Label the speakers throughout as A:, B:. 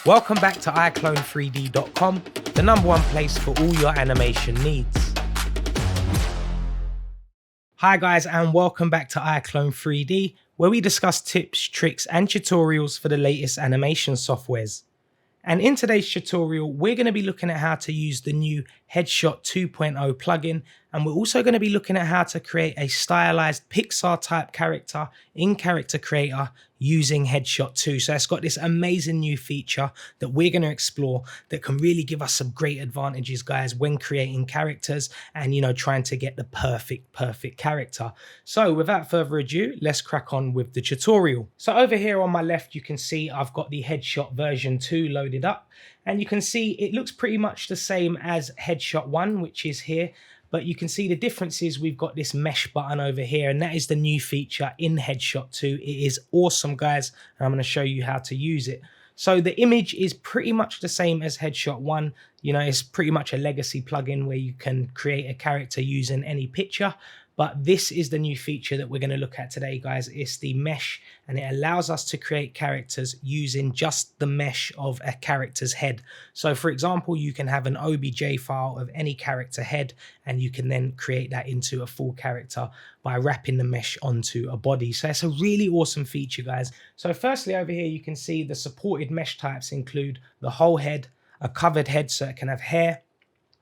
A: Welcome back to iClone3D.com, the #1 place for all your animation needs. Hi guys, and welcome back to iClone3D, where we discuss tips, tricks, and tutorials for the latest animation softwares. And in today's tutorial, we're going to be looking at how to use the new Headshot 2.0 plugin, and we're also going to be looking at how to create a stylized Pixar type character in Character Creator using Headshot 2. So it's got this amazing new feature that we're going to explore that can really give us some great advantages, guys, when creating characters and, trying to get the perfect character. So without further ado, let's crack on with the tutorial. So over here on my left, you can see I've got the Headshot version 2 loaded up, and you can see it looks pretty much the same as Headshot 1, which is here. But you can see the difference is we've got this mesh button over here, and that is the new feature in Headshot 2. It is awesome, guys, and I'm going to show you how to use it. So the image is pretty much the same as Headshot 1. It's pretty much a legacy plugin where you can create a character using any picture. But this is the new feature that we're going to look at today, guys. It's the mesh, and it allows us to create characters using just the mesh of a character's head. So for example, you can have an OBJ file of any character head, and you can then create that into a full character by wrapping the mesh onto a body. So it's a really awesome feature, guys. So firstly, over here, you can see the supported mesh types include the whole head, a covered head so it can have hair,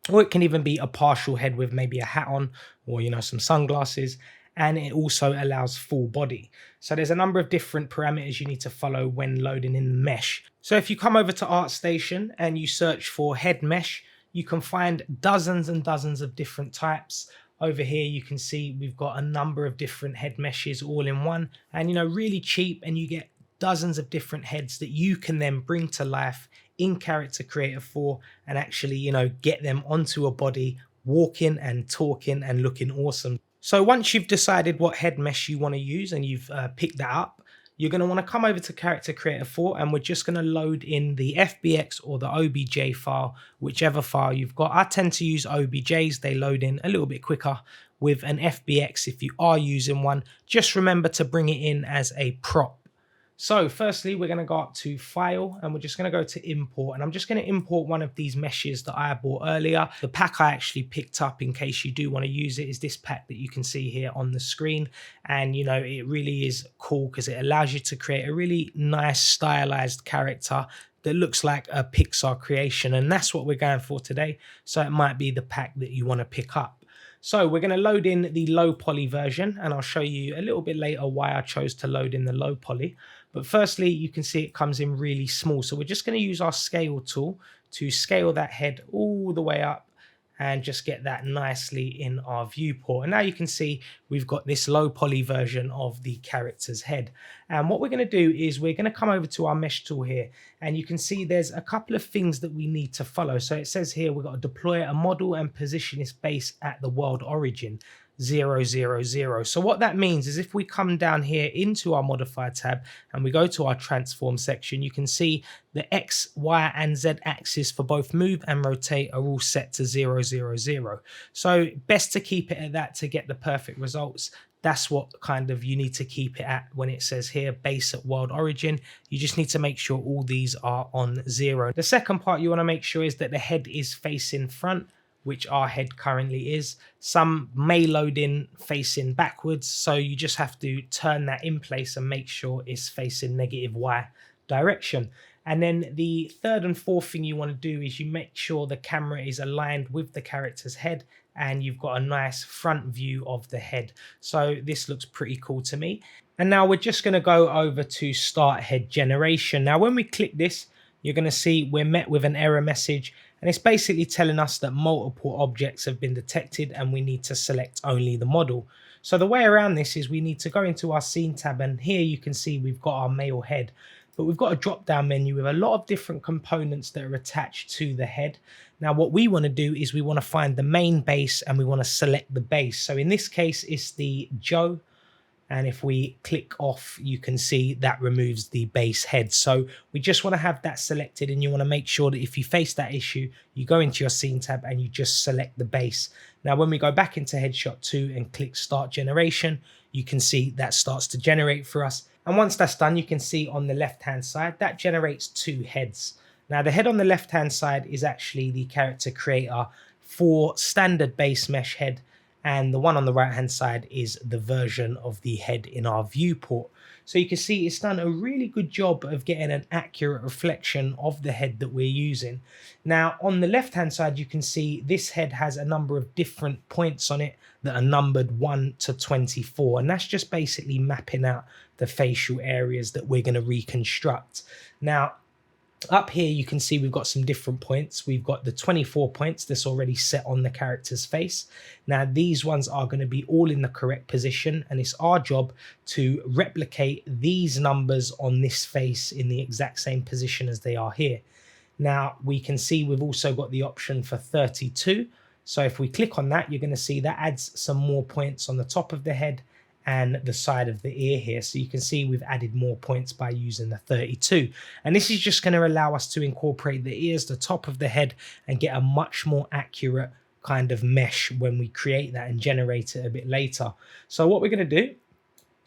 A: or it can even be a partial head with maybe a hat on or, some sunglasses. And it also allows full body. So there's a number of different parameters you need to follow when loading in the mesh. So if you come over to ArtStation and you search for head mesh, you can find dozens and dozens of different types. Over here, you can see we've got a number of different head meshes all in one, and, really cheap, and you get dozens of different heads that you can then bring to life in Character Creator 4 and actually, get them onto a body, walking and talking and looking awesome. So once you've decided what head mesh you want to use and you've picked that up, you're going to want to come over to Character Creator 4, and we're just going to load in the FBX or the OBJ file, whichever file you've got. I tend to use OBJs. They load in a little bit quicker. With an FBX, if you are using one, just remember to bring it in as a prop. So firstly, we're going to go up to File, and we're just going to go to Import, and I'm just going to import one of these meshes that I bought earlier. The pack I actually picked up in case you do want to use it is this pack that you can see here on the screen. And, it really is cool because it allows you to create a really nice stylized character that looks like a Pixar creation, and that's what we're going for today. So it might be the pack that you want to pick up. So we're going to load in the low poly version, and I'll show you a little bit later why I chose to load in the low poly. But firstly, you can see it comes in really small. So we're just going to use our scale tool to scale that head all the way up and just get that nicely in our viewport. And now you can see we've got this low poly version of the character's head. And what we're going to do is we're going to come over to our mesh tool here, and you can see there's a couple of things that we need to follow. So it says here we've got to deploy a model and position its base at the world origin 0, 0, 0. So what that means is if we come down here into our modifier tab and we go to our transform section, you can see the X, Y, and Z axis for both move and rotate are all set to 0, 0, 0. So best to keep it at that to get the perfect results. That's what kind of you need to keep it at when it says here base at world origin. You just need to make sure all these are on 0. The second part you want to make sure is that the head is facing front, which our head currently is. Some may load in facing backwards, so you just have to turn that in place and make sure it's facing -Y direction. And then the third and fourth thing you want to do is you make sure the camera is aligned with the character's head, and you've got a nice front view of the head. So this looks pretty cool to me. And now we're just going to go over to start head generation. Now when we click this, you're going to see we're met with an error message, and it's basically telling us that multiple objects have been detected and we need to select only the model. So the way around this is we need to go into our scene tab, and here you can see we've got our male head, but we've got a drop down menu with a lot of different components that are attached to the head. Now what we want to do is we want to find the main base, and we want to select the base. So in this case it's the Joe, and if we click off, you can see that removes the base head. So we just want to have that selected, and you want to make sure that if you face that issue, you go into your scene tab and you just select the base. Now, when we go back into Headshot 2 and click Start Generation, you can see that starts to generate for us. And once that's done, you can see on the left-hand side, that generates 2 heads. Now the head on the left hand side is actually the character creator for standard base mesh head, and the one on the right hand side is the version of the head in our viewport. So you can see it's done a really good job of getting an accurate reflection of the head that we're using. Now on the left hand side, you can see this head has a number of different points on it that are numbered 1 to 24, and that's just basically mapping out the facial areas that we're going to reconstruct. Now up here you can see we've got some different points. We've got the 24 points that's already set on the character's face. Now these ones are going to be all in the correct position, and it's our job to replicate these numbers on this face in the exact same position as they are here. Now we can see we've also got the option for 32. So if we click on that, you're going to see that adds some more points on the top of the head and the side of the ear here. So you can see we've added more points by using the 32. And this is just going to allow us to incorporate the ears, the top of the head, and get a much more accurate kind of mesh when we create that and generate it a bit later. So what we're going to do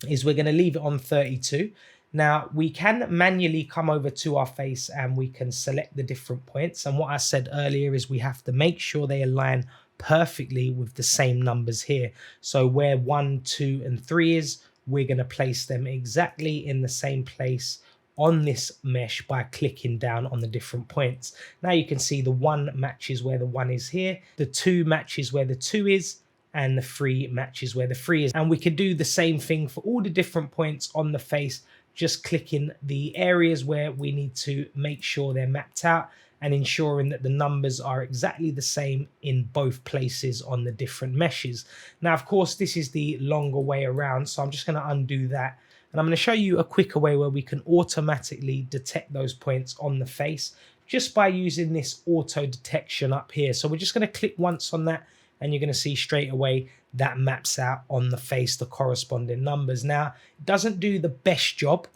A: is we're going to leave it on 32. Now we can manually come over to our face and we can select the different points. And what I said earlier is we have to make sure they align perfectly with the same numbers here. So where 1, 2, and 3 is, we're going to place them exactly in the same place on this mesh by clicking down on the different points. Now you can see the 1 matches where the 1 is here, the 2 matches where the 2 is, and the 3 matches where the 3 is. And we could do the same thing for all the different points on the face, just clicking the areas where we need to make sure they're mapped out and ensuring that the numbers are exactly the same in both places on the different meshes. Now, of course, this is the longer way around, so I'm just going to undo that. And I'm going to show you a quicker way where we can automatically detect those points on the face just by using this auto detection up here. So we're just going to click once on that, and you're going to see straight away that maps out on the face the corresponding numbers. Now, it doesn't do the best job.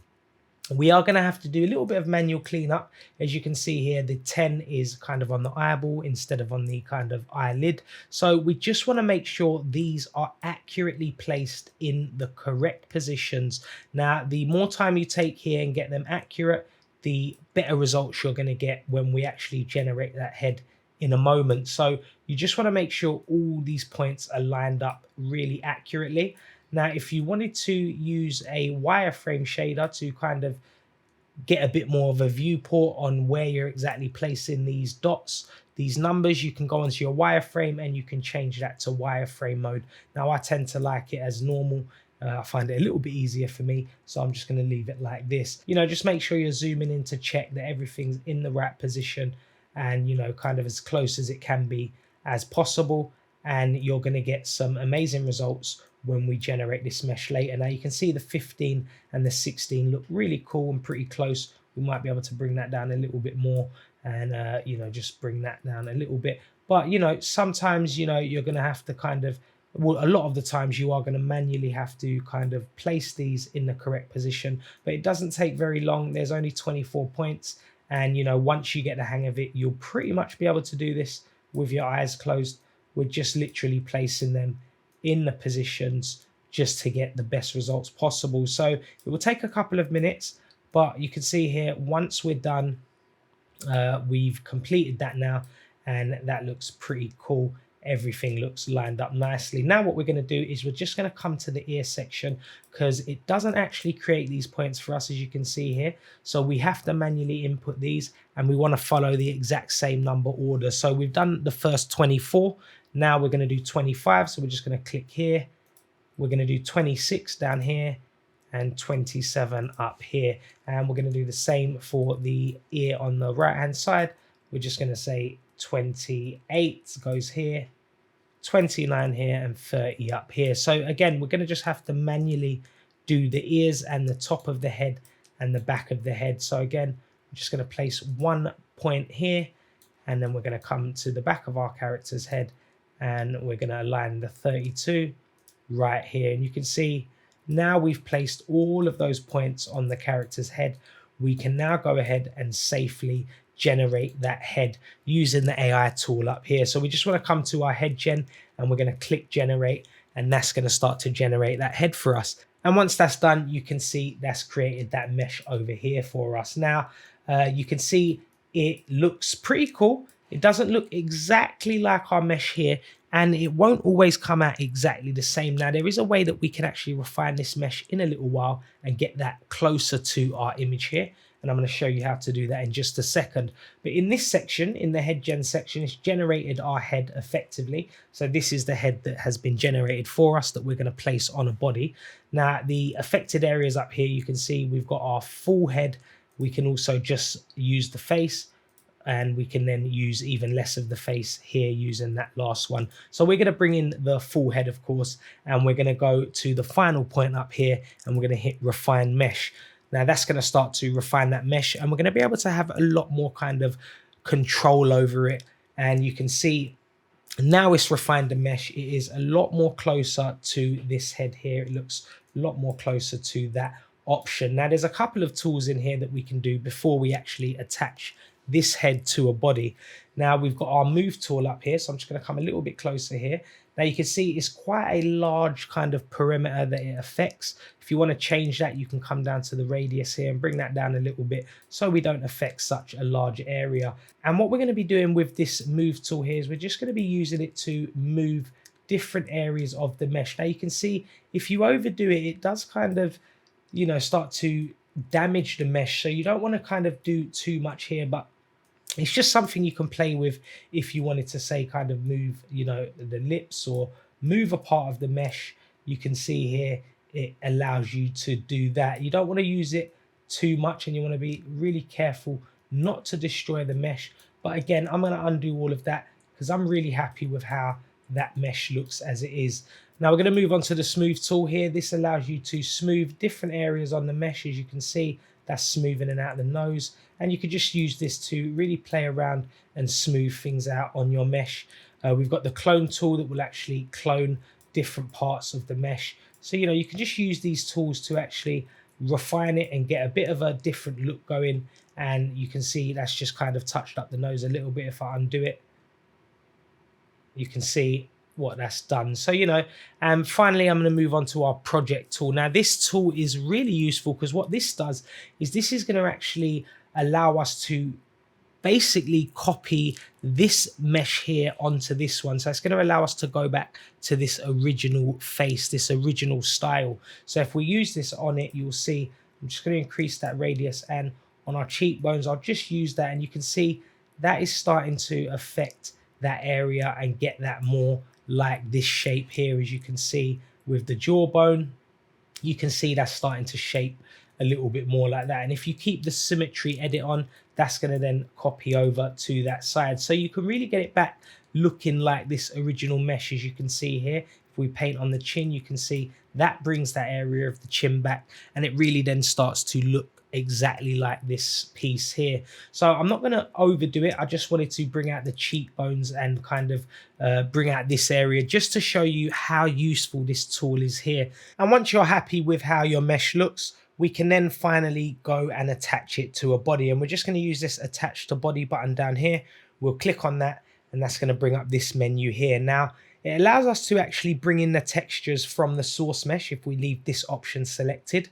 A: We are going to have to do a little bit of manual cleanup. As you can see here, the 10 is kind of on the eyeball instead of on the kind of eyelid. So we just want to make sure these are accurately placed in the correct positions. Now, the more time you take here and get them accurate, the better results you're going to get when we actually generate that head in a moment. So you just want to make sure all these points are lined up really accurately. Now, if you wanted to use a wireframe shader to kind of get a bit more of a viewport on where you're exactly placing these dots, these numbers, you can go onto your wireframe and you can change that to wireframe mode. Now, I tend to like it as normal. I find it a little bit easier for me, so I'm just going to leave it like this. You know, just make sure you're zooming in to check that everything's in the right position and, you know, kind of as close as it can be as possible. And you're going to get some amazing results when we generate this mesh later. Now you can see the 15 and the 16 look really cool and pretty close. We might be able to bring that down a little bit more and, you know, just bring that down a little bit. But, you know, sometimes, you know, you're going to have to kind of, well, a lot of the times you are going to manually have to kind of place these in the correct position, but it doesn't take very long. There's only 24 points. And, you know, once you get the hang of it, you'll pretty much be able to do this with your eyes closed. We're just literally placing them in the positions just to get the best results possible. So it will take a couple of minutes, but you can see here, once we're done, we've completed that now, and that looks pretty cool. Everything looks lined up nicely. Now what we're going to do is we're just going to come to the ear section because it doesn't actually create these points for us, as you can see here. So we have to manually input these, and we want to follow the exact same number order. So we've done the first 24. Now we're going to do 25. So we're just going to click here. We're going to do 26 down here and 27 up here. And we're going to do the same for the ear on the right hand side. We're just going to say 28 goes here, 29 here, and 30 up here. So again, we're going to just have to manually do the ears and the top of the head and the back of the head. So again, I'm just going to place 1 point here, and then we're going to come to the back of our character's head, and we're going to align the 32 right here. And you can see now we've placed all of those points on the character's head. We can now go ahead and safely generate that head using the AI tool up here. So we just want to come to our head gen, and we're going to click generate, and that's going to start to generate that head for us. And once that's done, you can see that's created that mesh over here for us. Now you can see it looks pretty cool. It doesn't look exactly like our mesh here, and it won't always come out exactly the same. Now, there is a way that we can actually refine this mesh in a little while and get that closer to our image here. And I'm going to show you how to do that in just a second. But in this section, in the head gen section, it's generated our head effectively. So this is the head that has been generated for us that we're going to place on a body. Now, the affected areas up here, you can see we've got our full head. We can also just use the face, and we can then use even less of the face here using that last one. So we're going to bring in the full head, of course, and we're going to go to the final point up here, and we're going to hit refine mesh. Now that's going to start to refine that mesh, and we're going to be able to have a lot more kind of control over it. And you can see now it's refined the mesh. It is a lot more closer to this head here. It looks a lot more closer to that option. Now there's a couple of tools in here that we can do before we actually attach this head to a body. Now we've got our move tool up here, so I'm just going to come a little bit closer here. Now you can see it's quite a large kind of perimeter that it affects. If you want to change that, you can come down to the radius here and bring that down a little bit so we don't affect such a large area. And what we're going to be doing with this move tool here is we're just going to be using it to move different areas of the mesh. Now you can see if you overdo it, it does kind of, you know, start to damage the mesh. So you don't want to kind of do too much here, but it's just something you can play with if you wanted to, say, kind of move, you know, the lips or move a part of the mesh. You can see here it allows you to do that. You don't want to use it too much, and you want to be really careful not to destroy the mesh. But again, I'm going to undo all of that because I'm really happy with how that mesh looks as it is. Now we're going to move on to the smooth tool here. This allows you to smooth different areas on the mesh. As you can see, that's smoothing in and out the nose, and you could just use this to really play around and smooth things out on your mesh. We've got the clone tool that will actually clone different parts of the mesh. So, you know, you can just use these tools to actually refine it and get a bit of a different look going. And you can see that's just kind of touched up the nose a little bit. If I undo it, you can see what that's done. So, you know, and finally I'm going to move on to our project tool. Now this tool is really useful because what this does is this is going to actually allow us to basically copy this mesh here onto this one. So it's going to allow us to go back to this original face, this original style. So if we use this on it, you'll see I'm just going to increase that radius, and on our cheekbones I'll just use that, and you can see that is starting to affect that area and get that more like this shape here. As you can see with the jawbone, you can see that's starting to shape a little bit more like that. And if you keep the symmetry edit on, that's going to then copy over to that side. So you can really get it back looking like this original mesh. As you can see here, if we paint on the chin, you can see that brings that area of the chin back, and it really then starts to look exactly like this piece here. So I'm not going to overdo it. I just wanted to bring out the cheekbones and kind of bring out this area just to show you how useful this tool is here. And once you're happy with how your mesh looks, we can then finally go and attach it to a body. And we're just going to use this attach to body button down here. We'll click on that, and that's going to bring up this menu here. Now it allows us to actually bring in the textures from the source mesh if we leave this option selected.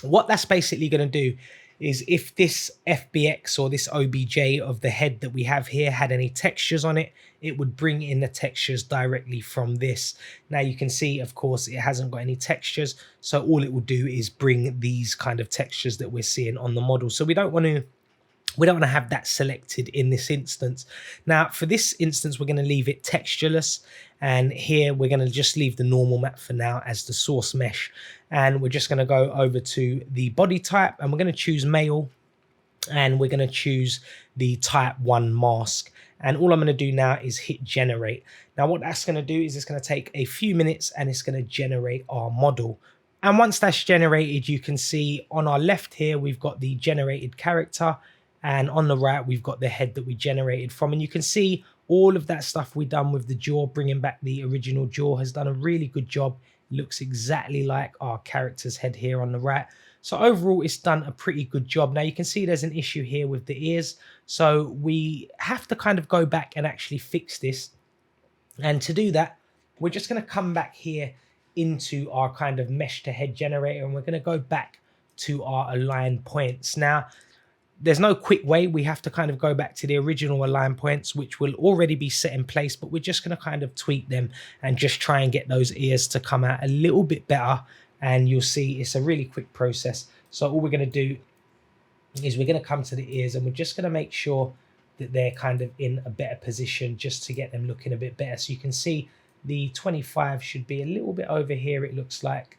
A: What that's basically going to do is if this FBX or this OBJ of the head that we have here had any textures on it, it would bring in the textures directly from this. Now you can see, of course, it hasn't got any textures. So all it will do is bring these kind of textures that we're seeing on the model. So we don't want to have that selected in this instance. Now for this instance, we're going to leave it textureless. And here we're going to just leave the normal map for now as the source mesh. And we're just going to go over to the body type, and we're going to choose male, and we're going to choose the type 1 mask. And all I'm going to do now is hit generate. Now what that's going to do is it's going to take a few minutes, and it's going to generate our model. And once that's generated, you can see on our left here, we've got the generated character, and on the right, we've got the head that we generated from. And you can see all of that stuff we done with the jaw, bringing back the original jaw, has done a really good job. It looks exactly like our character's head here on the right. So overall, it's done a pretty good job. Now you can see there's an issue here with the ears. So we have to kind of go back and actually fix this. And to do that, we're just going to come back here into our kind of mesh to head generator, and we're going to go back to our align points. Now, there's no quick way. We have to kind of go back to the original align points, which will already be set in place, but we're just going to kind of tweak them and just try and get those ears to come out a little bit better. And you'll see it's a really quick process. So all we're going to do is we're going to come to the ears and we're just going to make sure that they're kind of in a better position just to get them looking a bit better. So you can see the 25 should be a little bit over here, it looks like.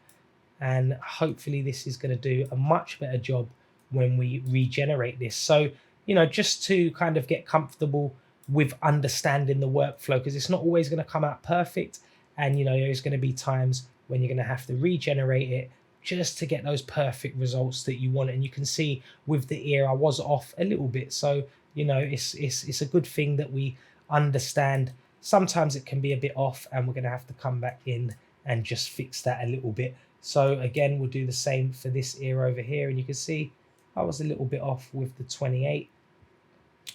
A: And hopefully this is going to do a much better job when we regenerate this. So, you know, just to kind of get comfortable with understanding the workflow, because it's not always going to come out perfect. And, you know, there's going to be times when you're going to have to regenerate it just to get those perfect results that you want. And you can see with the ear, I was off a little bit. So, you know, it's a good thing that we understand sometimes it can be a bit off, and we're going to have to come back in and just fix that a little bit. So again, we'll do the same for this ear over here, and you can see I was a little bit off with the 28.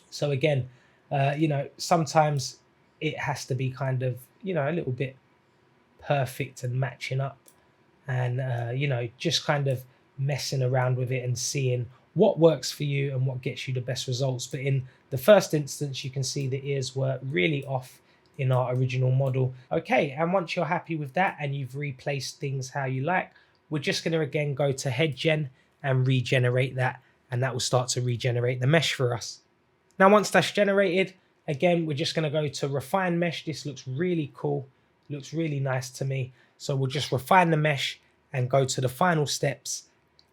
A: So again, you know, sometimes it has to be kind of, you know, a little bit perfect and matching up, and you know, just kind of messing around with it and seeing what works for you and what gets you the best results. But in the first instance, you can see the ears were really off in our original model. Okay, and once you're happy with that and you've replaced things how you like, we're just going to again go to head gen and regenerate that, and that will start to regenerate the mesh for us. Now once that's generated, again, we're just going to go to refine mesh. This looks really cool, looks really nice to me. So we'll just refine the mesh and go to the final steps.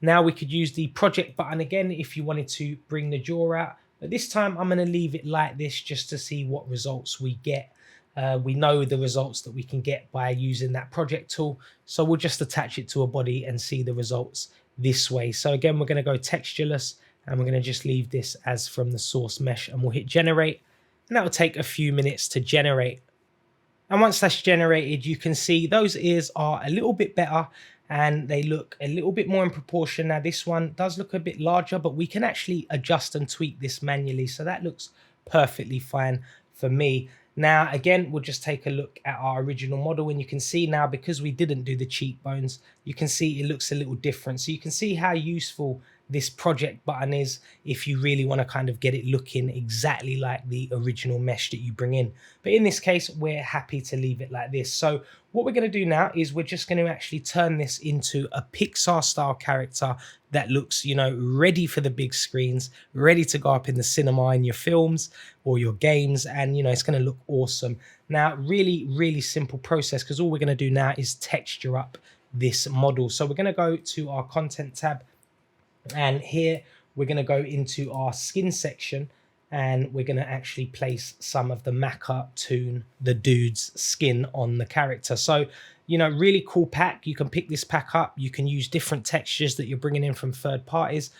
A: Now we could use the project button again if you wanted to bring the jaw out, but this time I'm going to leave it like this just to see what results we get. We know the results that we can get by using that project tool, so we'll just attach it to a body and see the results this way. So again, we're going to go textureless, and we're going to just leave this as from the source mesh, and we'll hit generate, and that will take a few minutes to generate. And once that's generated, you can see those ears are a little bit better and they look a little bit more in proportion. Now this one does look a bit larger, but we can actually adjust and tweak this manually, so that looks perfectly fine for me. Now, again, we'll just take a look at our original model, and you can see now, because we didn't do the cheekbones, you can see it looks a little different. So you can see how useful this project button is if you really want to kind of get it looking exactly like the original mesh that you bring in. But in this case, we're happy to leave it like this. So what we're going to do now is we're just going to actually turn this into a Pixar style character that looks, you know, ready for the big screens, ready to go up in the cinema in your films or your games. And, you know, it's going to look awesome. Now, really, really simple process, because all we're going to do now is texture up this model. So we're going to go to our content tab, and here we're going to go into our skin section, and we're going to actually place some of the Maca Toon, the dude's skin on the character. So, you know, really cool pack. You can pick this pack up. You can use different textures that you're bringing in from third parties.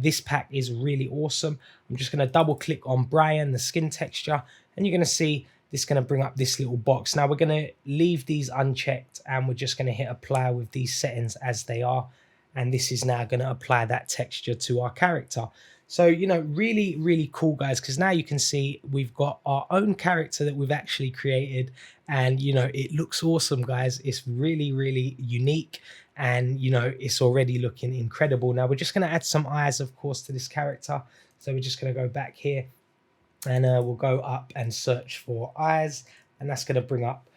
A: This pack is really awesome. I'm just going to double click on Brian, the skin texture, and you're going to see this is going to bring up this little box. Now we're going to leave these unchecked, and we're just going to hit apply with these settings as they are. And this is now going to apply that texture to our character. So, you know, really, really cool, guys, because now you can see we've got our own character that we've actually created. And, you know, it looks awesome, guys. It's really, really unique. And, you know, it's already looking incredible. Now, we're just going to add some eyes, of course, to this character. So we're just going to go back here, and we'll go up and search for eyes. And that's going to bring up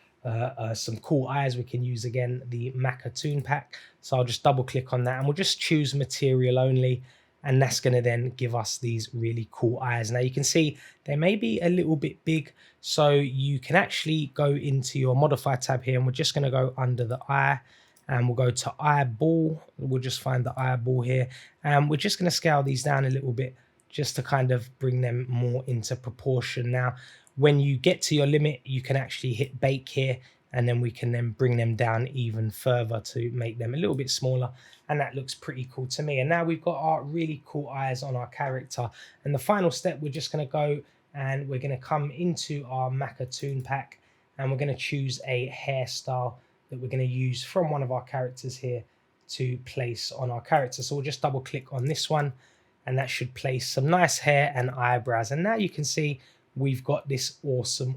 A: some cool eyes. We can use again the Maca Toon pack. So I'll just double click on that, and we'll just choose material only, and that's going to then give us these really cool eyes. Now you can see they may be a little bit big, so you can actually go into your modify tab here, and we're just going to go under the eye, and we'll go to eyeball. We'll just find the eyeball here, and we're just going to scale these down a little bit just to kind of bring them more into proportion. Now when you get to your limit, you can actually hit bake here, and then we can then bring them down even further to make them a little bit smaller. And that looks pretty cool to me. And now we've got our really cool eyes on our character. And the final step, we're just going to go and we're going to come into our Maca Toon pack, and we're going to choose a hairstyle that we're going to use from one of our characters here to place on our character. So we'll just double click on this one, and that should place some nice hair and eyebrows. And now you can see we've got this awesome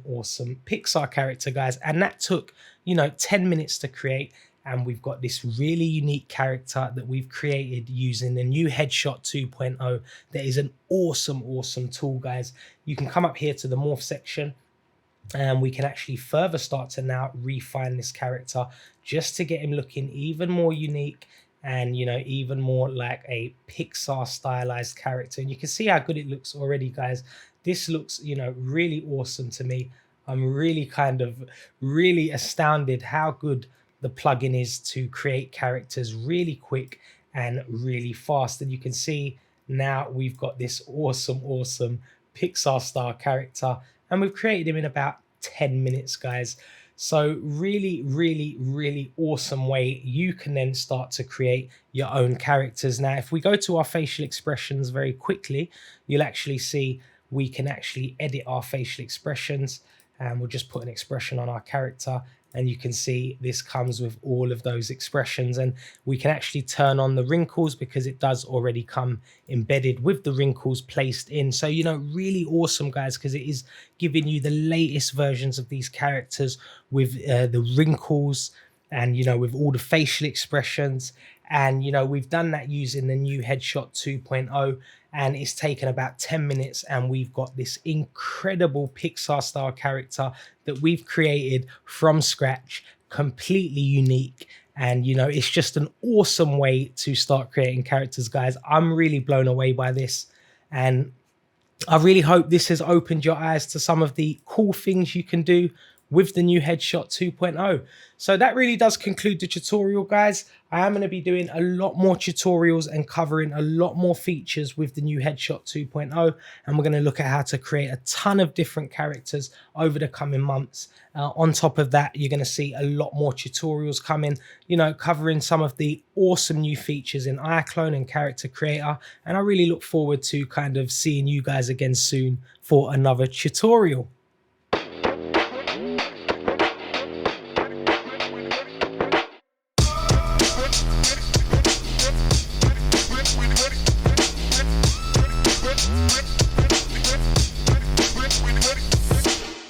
A: Pixar character, guys. And that took, you know, 10 minutes to create. and we've got this really unique character that we've created using the new Headshot 2.0. That is an awesome tool, guys. You can come up here to the morph section, and we can actually further start to now refine this character just to get him looking even more unique and, you know, even more like a Pixar stylized character. And you can see how good it looks already, guys. This looks, you know, really awesome to me. I'm really really astounded how good the plugin is to create characters really quick and really fast. And you can see now we've got this awesome Pixar style character, and we've created him in about 10 minutes, guys. So really awesome way you can then start to create your own characters. Now, if we go to our facial expressions very quickly, you'll actually see we can actually edit our facial expressions, and we'll just put an expression on our character, and you can see this comes with all of those expressions. And we can actually turn on the wrinkles because it does already come embedded with the wrinkles placed in. So, you know, really awesome, guys, because it is giving you the latest versions of these characters with the wrinkles and, you know, with all the facial expressions. And, you know, we've done that using the new Headshot 2.0, and it's taken about 10 minutes, and we've got this incredible Pixar style character that we've created from scratch, completely unique. And, you know, it's just an awesome way to start creating characters, guys. I'm really blown away by this, and I really hope this has opened your eyes to some of the cool things you can do with the new Headshot 2.0. So that really does conclude the tutorial, guys. I am going to be doing a lot more tutorials and covering a lot more features with the new Headshot 2.0, and we're going to look at how to create a ton of different characters over the coming months. On top of that, you're going to see a lot more tutorials coming, you know, covering some of the awesome new features in iClone and Character Creator, and I really look forward to kind of seeing you guys again soon for another tutorial.